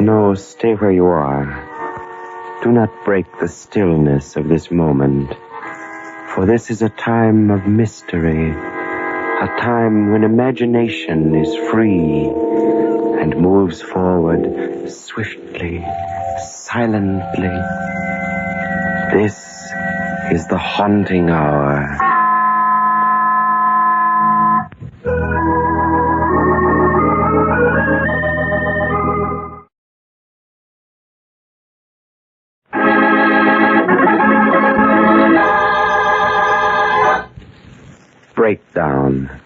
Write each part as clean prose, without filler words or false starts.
No, stay where you are. Do not break the stillness of this moment. For this is a time of mystery. A time when imagination is free and moves forward swiftly, silently. This is the haunting hour. Breakdown.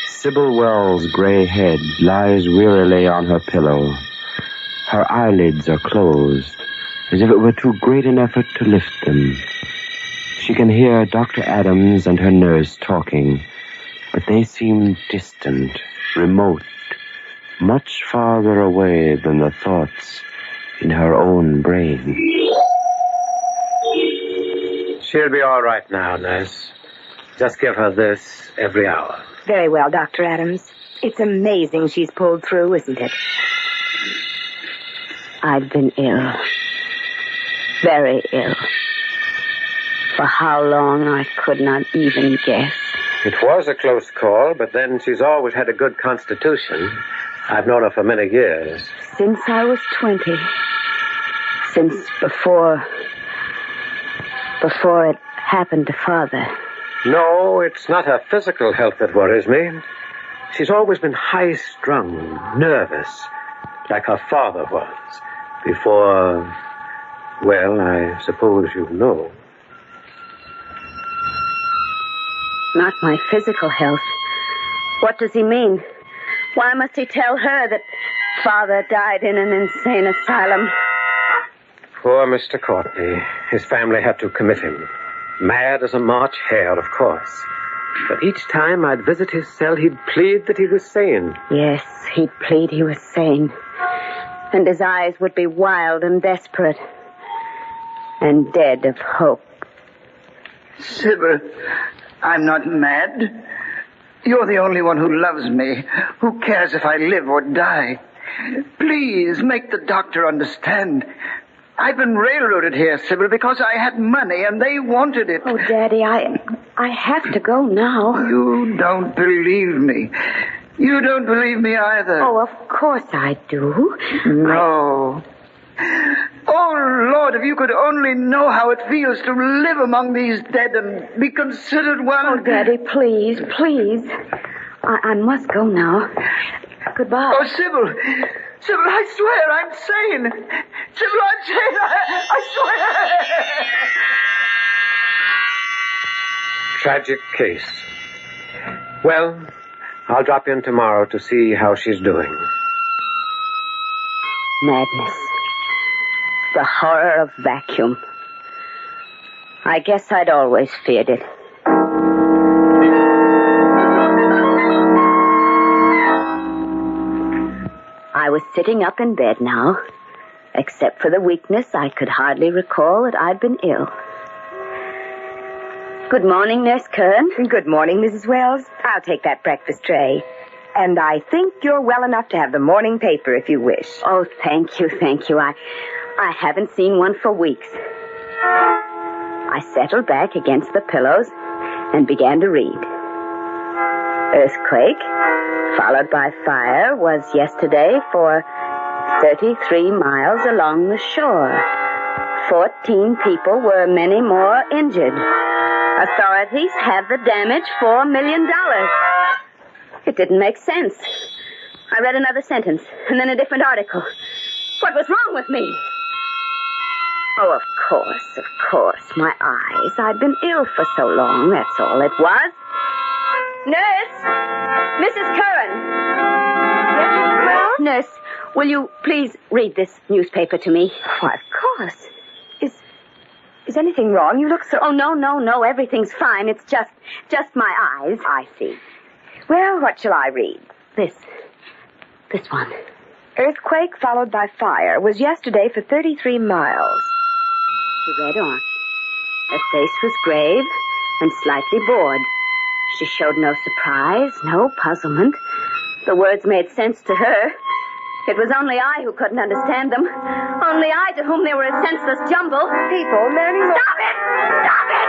Sybil Wells' gray head lies wearily on her pillow. Her eyelids are closed, as if it were too great an effort to lift them. She can hear Dr. Adams and her nurse talking, but they seem distant, remote, much farther away than the thoughts in her own brain. She'll be all right now, nurse. Just give her this every hour. Very well, Dr. Adams. It's amazing she's pulled through, isn't it? I've been ill. Very ill. For how long, I could not even guess. It was a close call, but then she's always had a good constitution. I've known her for many years. Since I was 20. Since before it happened to Father. No, it's not her physical health that worries me. She's always been high-strung, nervous, like her father was. Before, well, I suppose you know. Not my physical health. What does he mean? Why must he tell her that Father died in an insane asylum? Poor Mr. Courtney. His family had to commit him. Mad as a March hare, of course. But each time I'd visit his cell, he'd plead that he was sane. Yes, he'd plead he was sane. And his eyes would be wild and desperate. And dead of hope. Sybil, I'm not mad. You're the only one who loves me, who cares if I live or die. Please, make the doctor understand. I've been railroaded here, Sybil, because I had money and they wanted it. Oh, Daddy, I have to go now. You don't believe me. You don't believe me either. Oh, of course I do. No. Oh, Lord, if you could only know how it feels to live among these dead and be considered one. Oh, Daddy, please, please. I must go now. Goodbye. Oh, Sybil. Sybil, I swear I'm sane. Sybil, I'm sane. I swear. Tragic case. Well, I'll drop in tomorrow to see how she's doing. Madness. The horror of vacuum. I guess I'd always feared it. I was sitting up in bed now. Except for the weakness, I could hardly recall that I'd been ill. Good morning, Nurse Kern. Good morning, Mrs. Wells. I'll take that breakfast tray. And I think you're well enough to have the morning paper if you wish. Oh, thank you, thank you. I haven't seen one for weeks. I settled back against the pillows and began to read. Earthquake, followed by fire, was yesterday for 33 miles along the shore. 14 people were many more injured. Authorities have the damage $4 million. It didn't make sense. I read another sentence, and then a different article. What was wrong with me? Oh, of course, my eyes. I'd been ill for so long, that's all it was. Nurse! Mrs. Curran! Yes, Mrs. Wells? Nurse, will you please read this newspaper to me? Why, of course. Is anything wrong? You look so... Oh, no, everything's fine. It's just my eyes. I see. Well, what shall I read? This one. Earthquake followed by fire was yesterday for 33 miles. She read on. Her face was grave, and slightly bored. She showed no surprise, no puzzlement. The words made sense to her. It was only I who couldn't understand them. Only I to whom they were a senseless jumble. People learning... Stop it! Stop it!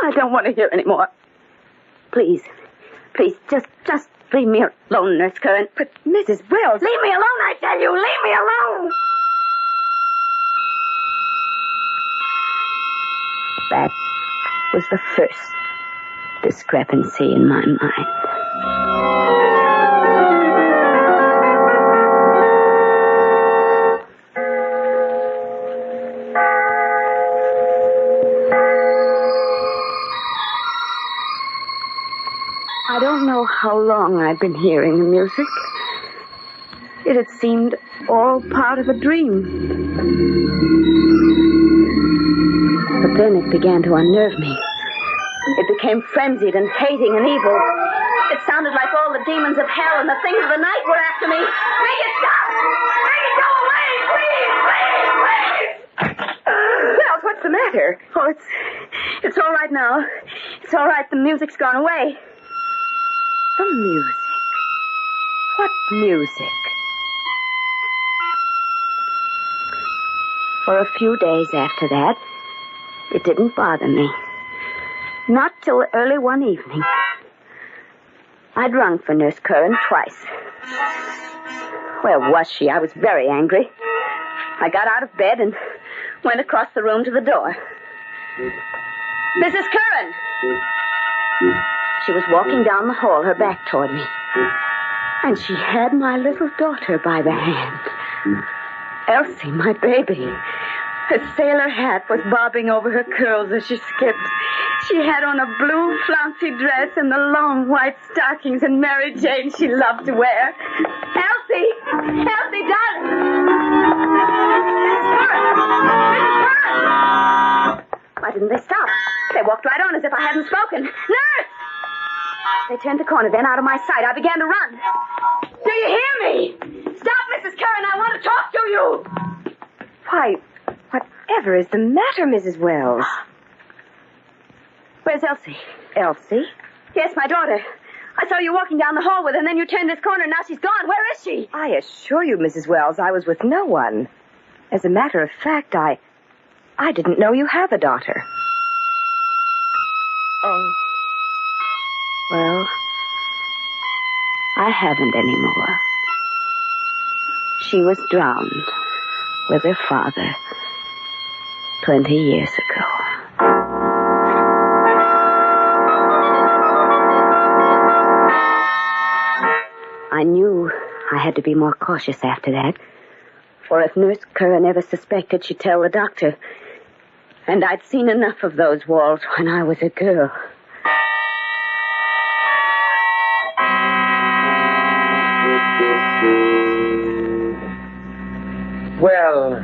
I don't want to hear anymore. Please, just leave me alone, Nurse Curran. But, Mrs. Wells... Leave me alone, I tell you! Leave me alone! That was the first discrepancy in my mind. I don't know how long I'd been hearing the music. It had seemed all part of a dream. But then it began to unnerve me. It became frenzied and hating and evil. It sounded like all the demons of hell and the things of the night were after me. Make it stop! Make it go away! Please! Wells, what's the matter? Oh, it's all right now. It's all right. The music's gone away. The music. What music? For a few days after that, it didn't bother me. Not till early one evening. I'd rung for Nurse Curran twice. Where was she? I was very angry. I got out of bed and went across the room to the door. Mrs. Curran! She was walking down the hall, her back toward me. And she had my little daughter by the hand. Elsie, my baby. Her sailor hat was bobbing over her curls as she skipped. She had on a blue flouncy dress and the long white stockings and Mary Jane she loved to wear. Elsie! Elsie, darling! Mrs. Curran! Mrs. Curran! Why didn't they stop? They walked right on as if I hadn't spoken. Nurse! They turned the corner, then out of my sight. I began to run. Do you hear me? Stop, Mrs. Curran. I want to talk to you. Why, whatever is the matter, Mrs. Wells? Where's Elsie? Elsie? Yes, my daughter. I saw you walking down the hall with her, and then you turned this corner, and now she's gone. Where is she? I assure you, Mrs. Wells, I was with no one. As a matter of fact, I didn't know you have a daughter. Oh. Well, I haven't anymore. She was drowned with her father 20 years ago. I knew I had to be more cautious after that. For if Nurse Curran ever suspected, she'd tell the doctor. And I'd seen enough of those walls when I was a girl. Well,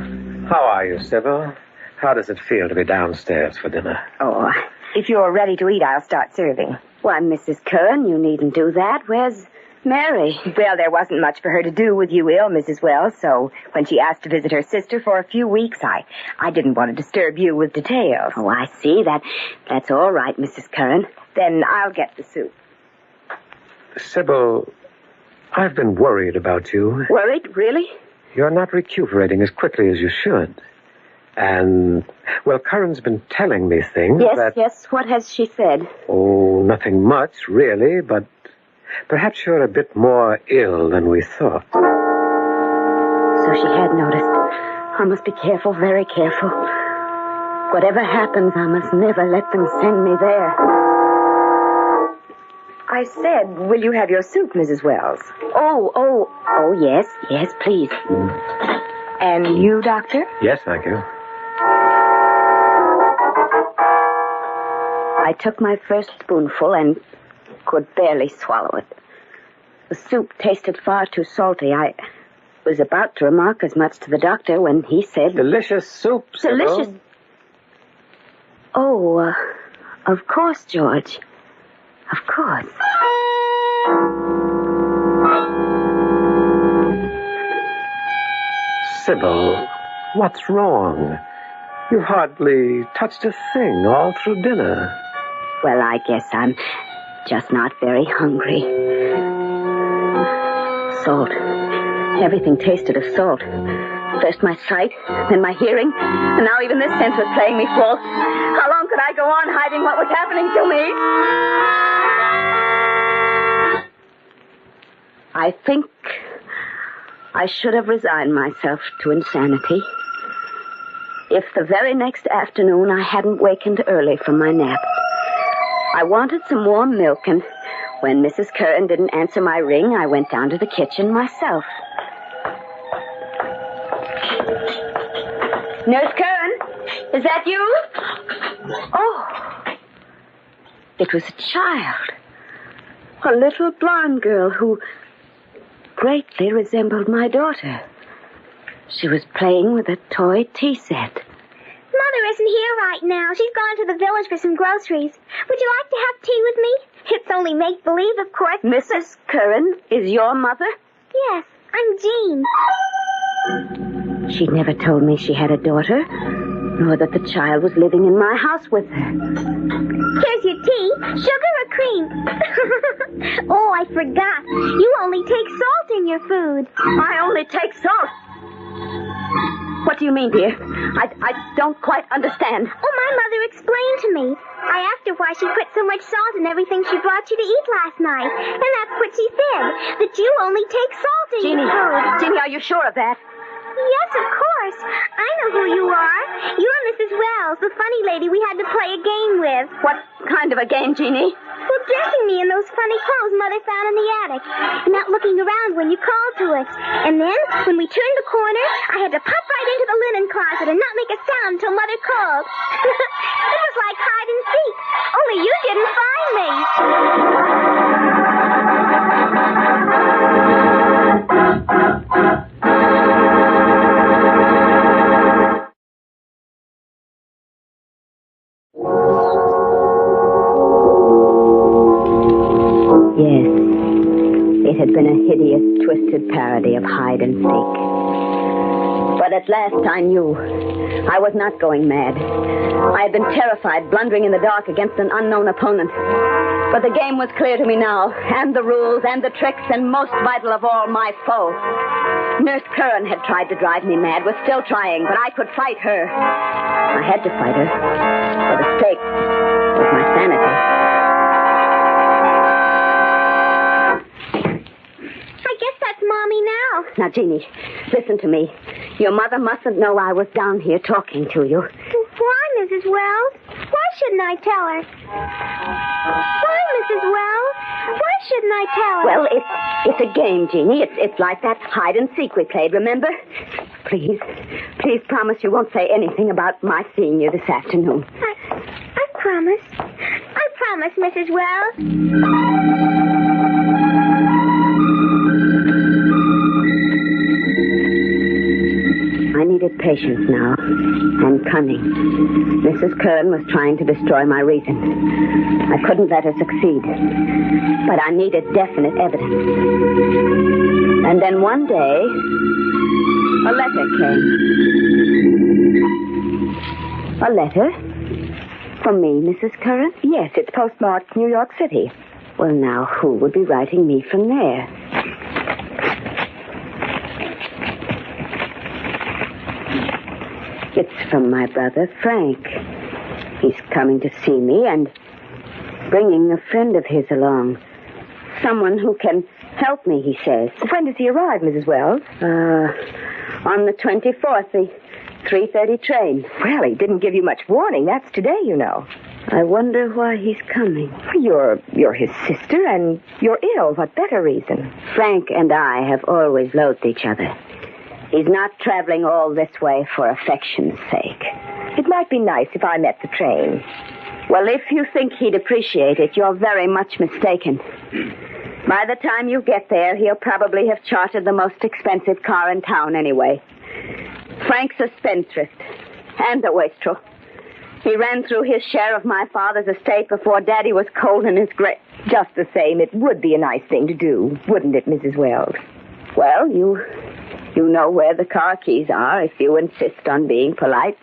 how are you, Sybil? How does it feel to be downstairs for dinner? Oh, if you're ready to eat, I'll start serving. Why, Mrs. Curran, you needn't do that. Where's Mary? Well, there wasn't much for her to do with you ill, Mrs. Wells, so when she asked to visit her sister for a few weeks, I didn't want to disturb you with details. Oh, I see. That's all right, Mrs. Curran. Then I'll get the soup. Sybil, I've been worried about you. Worried? Really? You're not recuperating as quickly as you should. And, well, Curran's been telling me things that... Yes. What has she said? Oh, nothing much, really, but perhaps you're a bit more ill than we thought. So she had noticed. I must be careful, very careful. Whatever happens, I must never let them send me there. I said, will you have your soup, Mrs. Wells? Oh, yes, please. And you, Doctor? Yes, thank you. I took my first spoonful and could barely swallow it. The soup tasted far too salty. I was about to remark as much to the doctor when he said... Delicious soup, Sybil. Delicious. Oh, of course, George. Of course. Sybil, What's wrong? You've hardly touched a thing all through dinner. Well, I guess I'm just not very hungry. Salt. Everything tasted of salt. First my sight, then my hearing, and now even this sense was playing me false. How long could I go on hiding what was happening to me? I think I should have resigned myself to insanity. If the very next afternoon I hadn't wakened early from my nap. I wanted some warm milk, and when Mrs. Curran didn't answer my ring, I went down to the kitchen myself. Nurse Curran, is that you? Oh, it was a child. A little blonde girl who greatly resembled my daughter. She was playing with a toy tea set. Mother isn't here right now. She's gone to the village for some groceries. Would you like to have tea with me? It's only make-believe, of course. Mrs. Curran is your mother? Yes, I'm Jean. She never told me she had a daughter, nor that the child was living in my house with her. Here's your tea. Sugar or cream? Oh, I forgot. You only take salt in your food. I only take salt. What do you mean, dear? I don't quite understand. Oh, my mother explained to me. I asked her why she put so much salt in everything she brought you to eat last night. And that's what she said, that you only take salt in your food. Jeannie, are you sure of that? Yes, of course. I know who you are. You're Mrs. Wells, the funny lady we had to play a game with. What kind of a game, Jeannie? Well, dressing me in those funny clothes Mother found in the attic. And not looking around when you called to us. And then, when we turned the corner, I had to pop right into the linen closet and not make a sound until Mother called. It was like hide and seek. Only you didn't find me. Yes, it had been a hideous, twisted parody of hide and seek. But at last I knew. I was not going mad. I had been terrified, blundering in the dark against an unknown opponent. But the game was clear to me now, and the rules, and the tricks, and most vital of all, my foe. Nurse Curran had tried to drive me mad, was still trying, but I could fight her. I had to fight her, for the stake was my sanity. Mommy now. Now, Jeannie, listen to me. Your mother mustn't know I was down here talking to you. Why, Mrs. Wells? Why shouldn't I tell her? Why, Mrs. Wells? Why shouldn't I tell her? Well, it's a game, Jeannie. It's like that hide and seek we played, remember? Please promise you won't say anything about my seeing you this afternoon. I promise. I promise, Mrs. Wells. I needed patience now, and cunning. Mrs. Curran was trying to destroy my reason. I couldn't let her succeed, but I needed definite evidence. And then one day, a letter came. A letter? From me, Mrs. Curran? Yes, it's postmarked New York City. Well, now, who would be writing me from there? It's from my brother, Frank. He's coming to see me and bringing a friend of his along. Someone who can help me, he says. When does he arrive, Mrs. Wells? On the 24th, the 3:30 train. Well, he didn't give you much warning. That's today, you know. I wonder why he's coming. You're his sister, and you're ill. What better reason? Frank and I have always loathed each other. He's not traveling all this way for affection's sake. It might be nice if I met the train. Well, if you think he'd appreciate it, you're very much mistaken. By the time you get there, he'll probably have chartered the most expensive car in town anyway. Frank's a spendthrift and a wastrel. He ran through his share of my father's estate before Daddy was cold in his grave. Just the same, it would be a nice thing to do, wouldn't it, Mrs. Wells? Well, you You know where the car keys are if you insist on being polite.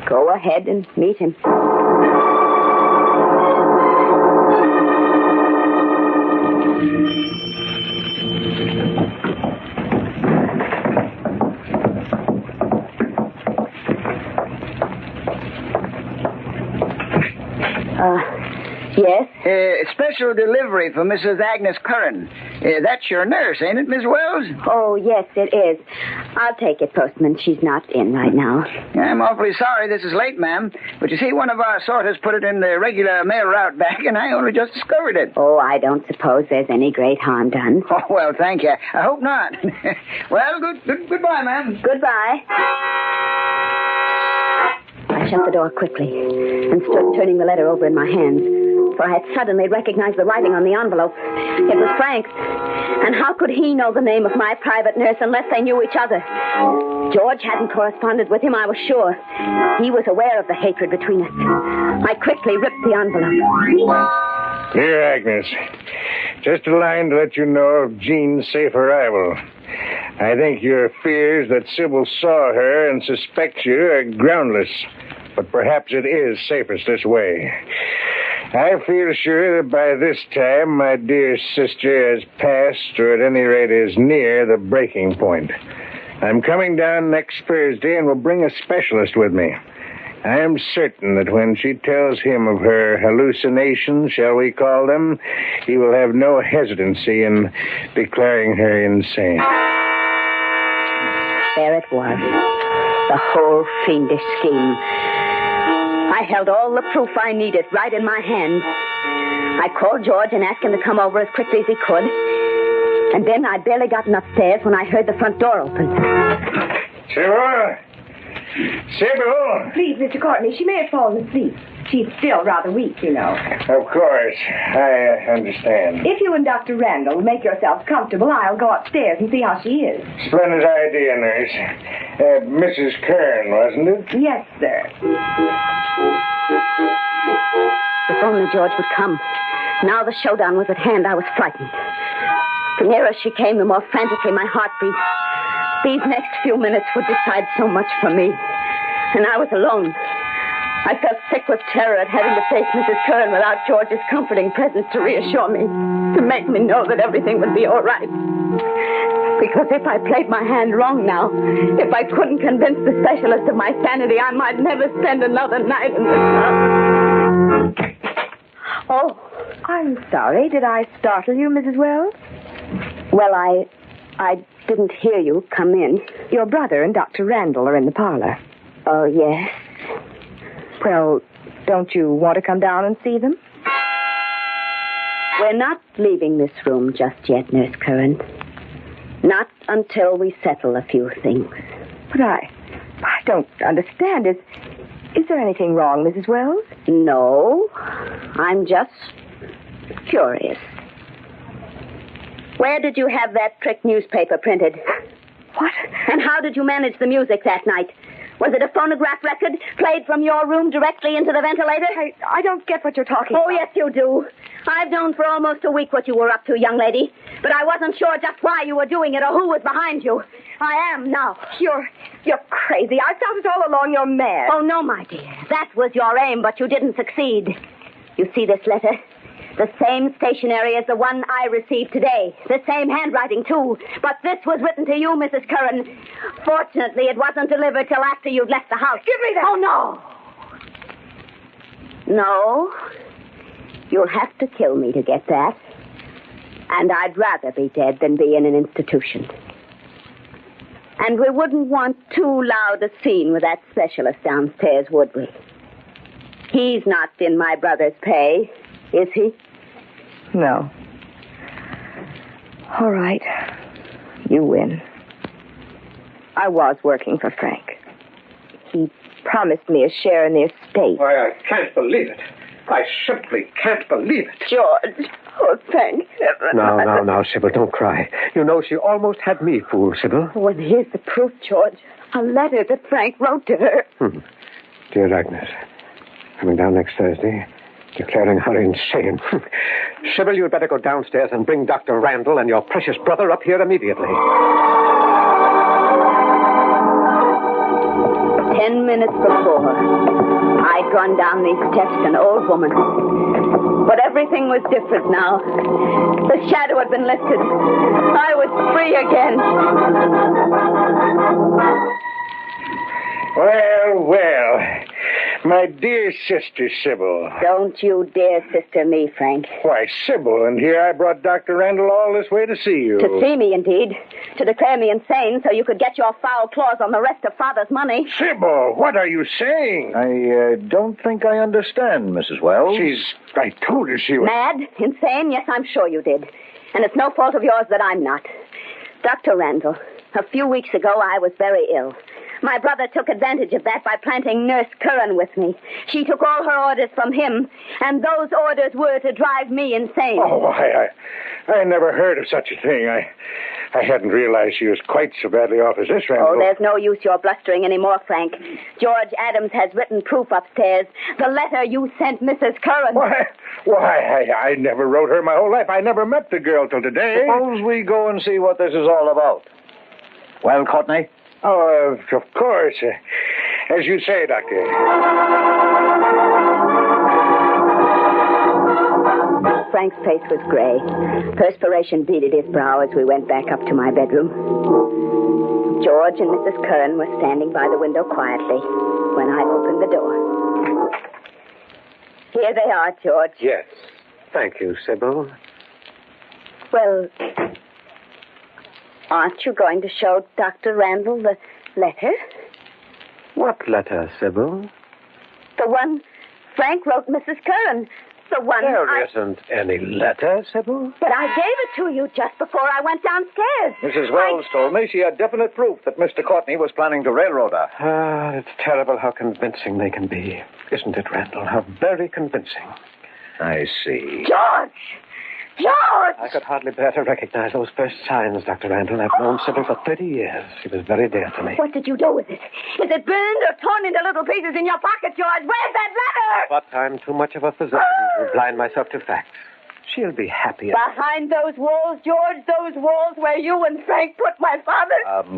Go ahead and meet him. Yes? Special delivery for Mrs. Agnes Curran. That's your nurse, ain't it, Miss Wells? Oh, yes, it is. I'll take it, Postman. She's not in right now. I'm awfully sorry this is late, ma'am. But you see, one of our sorters put it in the regular mail route bag, and I only just discovered it. Oh, I don't suppose there's any great harm done. Oh, well, thank you. I hope not. Well, goodbye, ma'am. Goodbye. I shut the door quickly and stood turning the letter over in my hands, for I had suddenly recognized the writing on the envelope. It was Frank's. And how could he know the name of my private nurse unless they knew each other? George hadn't corresponded with him, I was sure. He was aware of the hatred between us. I quickly ripped the envelope. Dear Agnes, just a line to let you know of Jean's safe arrival. I think your fears that Sybil saw her and suspects you are groundless, but perhaps it is safest this way. I feel sure that by this time my dear sister has passed, or at any rate is near, the breaking point. I'm coming down next Thursday and will bring a specialist with me. I am certain that when she tells him of her hallucinations, shall we call them, he will have no hesitancy in declaring her insane. There it was. The whole fiendish scheme. I held all the proof I needed right in my hand. I called George and asked him to come over as quickly as he could. And then I'd barely gotten upstairs when I heard the front door open. Sybil! Sybil! Please, Mr. Courtney, she may have fallen asleep. She's still rather weak, you know. Of course. I understand. If you and Dr. Randall make yourselves comfortable, I'll go upstairs and see how she is. Splendid idea, nurse. Mrs. Kern, wasn't it? Yes, sir. If only George would come. Now the showdown was at hand, I was frightened. The nearer she came, the more frantically my heart beat. These next few minutes would decide so much for me. And I was alone. I felt sick with terror at having to face Mrs. Curran without George's comforting presence to reassure me, to make me know that everything would be all right. Because if I played my hand wrong now, if I couldn't convince the specialist of my sanity, I might never spend another night in the sun. Oh, I'm sorry. Did I startle you, Mrs. Wells? Well, I didn't hear you come in. Your brother and Dr. Randall are in the parlor. Oh, yes. Well, don't you want to come down and see them? We're not leaving this room just yet, Nurse Curran. Not until we settle a few things. But I don't understand. Is there anything wrong, Mrs. Wells? No. I'm just curious. Where did you have that trick newspaper printed? What? And how did you manage the music that night? Was it a phonograph record played from your room directly into the ventilator? I don't get what you're talking about. Oh, yes, you do. I've known for almost a week what you were up to, young lady. But I wasn't sure just why you were doing it or who was behind you. I am now. You're crazy. I felt it all along. You're mad. Oh, no, my dear. That was your aim, but you didn't succeed. You see this letter? The same stationery as the one I received today. The same handwriting, too. But this was written to you, Mrs. Curran. Fortunately, it wasn't delivered till after you'd left the house. Give me that. Oh, no. No. You'll have to kill me to get that. And I'd rather be dead than be in an institution. And we wouldn't want too loud a scene with that specialist downstairs, would we? He's not in my brother's pay, is he? No. All right. You win. I was working for Frank. He promised me a share in the estate. Why, I can't believe it. I simply can't believe it. George. Oh, thank heaven. Now, Sybil, don't cry. You know, she almost had me fooled, Sybil. Oh, and here's the proof, George. A letter that Frank wrote to her. Dear Agnes, coming down next Thursday, declaring her insane. Sybil, you'd better go downstairs and bring Dr. Randall and your precious brother up here immediately. 10 minutes before, I'd gone down these steps an old woman. But everything was different now. The shadow had been lifted. I was free again. Well. My dear sister, Sybil. Don't you dare sister me, Frank. Why, Sybil, and here I brought Dr. Randall all this way to see you. To see me, indeed. To declare me insane so you could get your foul claws on the rest of Father's money. Sybil, what are you saying? I don't think I understand, Mrs. Wells. I told her she was... Mad? Insane? Yes, I'm sure you did. And it's no fault of yours that I'm not. Dr. Randall, a few weeks ago I was very ill. My brother took advantage of that by planting Nurse Curran with me. She took all her orders from him, and those orders were to drive me insane. Oh, I never heard of such a thing. I hadn't realized she was quite so badly off as this, Randall. Oh, there's no use your blustering anymore, Frank. George Adams has written proof upstairs. The letter you sent Mrs. Curran. Why, I never wrote her my whole life. I never met the girl till today. Suppose we go and see what this is all about. Well, Courtney? Oh, of course. As you say, Doctor. Frank's face was gray. Perspiration beaded his brow as we went back up to my bedroom. George and Mrs. Curran were standing by the window quietly when I opened the door. Here they are, George. Yes. Thank you, Sybil. Well, aren't you going to show Dr. Randall the letter? What letter, Sybil? The one Frank wrote Mrs. Curran. The one There isn't any letter, Sybil. But I gave it to you just before I went downstairs. Mrs. Wells told me she had definite proof that Mr. Courtney was planning to railroad her. It's terrible how convincing they can be. Isn't it, Randall? How very convincing. I see. George! George! I could hardly bear to recognize those first signs, Dr. Randall. I've known Sybil for 30 years. She was very dear to me. What did you do with it? Is it burned or torn into little pieces in your pocket, George? Where's that letter? But I'm too much of a physician to blind myself to facts. She'll be happier. Behind those walls, George, those walls where you and Frank put my father.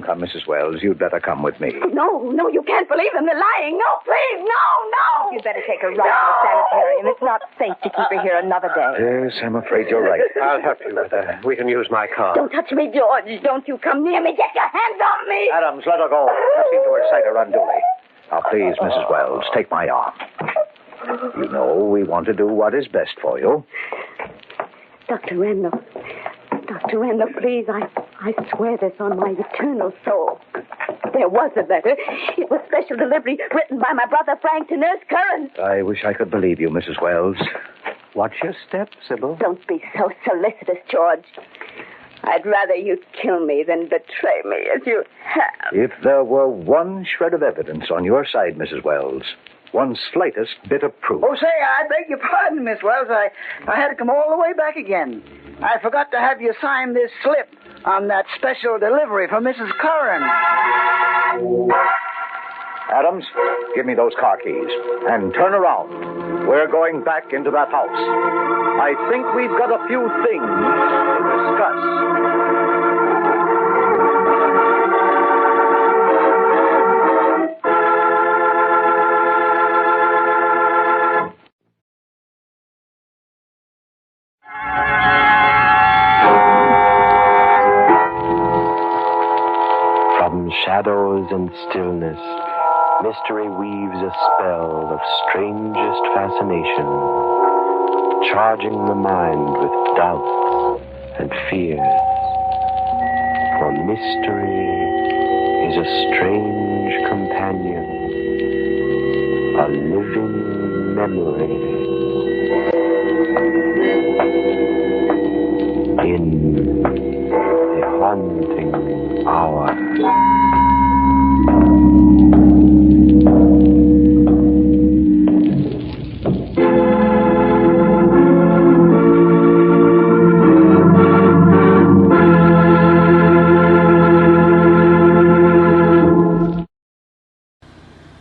Come, Mrs. Wells, you'd better come with me. No, you can't believe them. They're lying. No, please, no. You'd better take her right to the sanitarium. It's not safe to keep her here another day. Yes, I'm afraid you're right. I'll help you with her. We can use my car. Don't touch me, George. Don't you come near me. Get your hands off me. Adams, let her go. You seem to excite her unduly. Now, please, Mrs. Wells, take my arm. You know we want to do what is best for you. Dr. Randall, please, I swear this on my eternal soul. There was a letter. It was special delivery written by my brother Frank to Nurse Curran. I wish I could believe you, Mrs. Wells. Watch your step, Sybil. Don't be so solicitous, George. I'd rather you'd kill me than betray me as you have. If there were one shred of evidence on your side, Mrs. Wells, one slightest bit of proof. Oh, say, I beg your pardon, Miss Wells. I had to come all the way back again. I forgot to have you sign this slip on that special delivery for Mrs. Curran. Adams, give me those car keys. And turn around. We're going back into that house. I think we've got a few things to discuss. Shadows and stillness, mystery weaves a spell of strangest fascination, charging the mind with doubts and fears. For mystery is a strange companion, a living memory. In the haunting hour.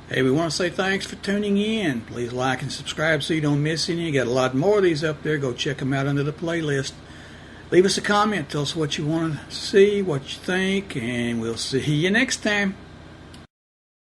Hey, we want to say thanks for tuning in. Please like and subscribe so you don't miss any. You got a lot more of these up there. Go check them out under the playlist. Leave us a comment. Tell us what you want to see, what you think, and we'll see you next time.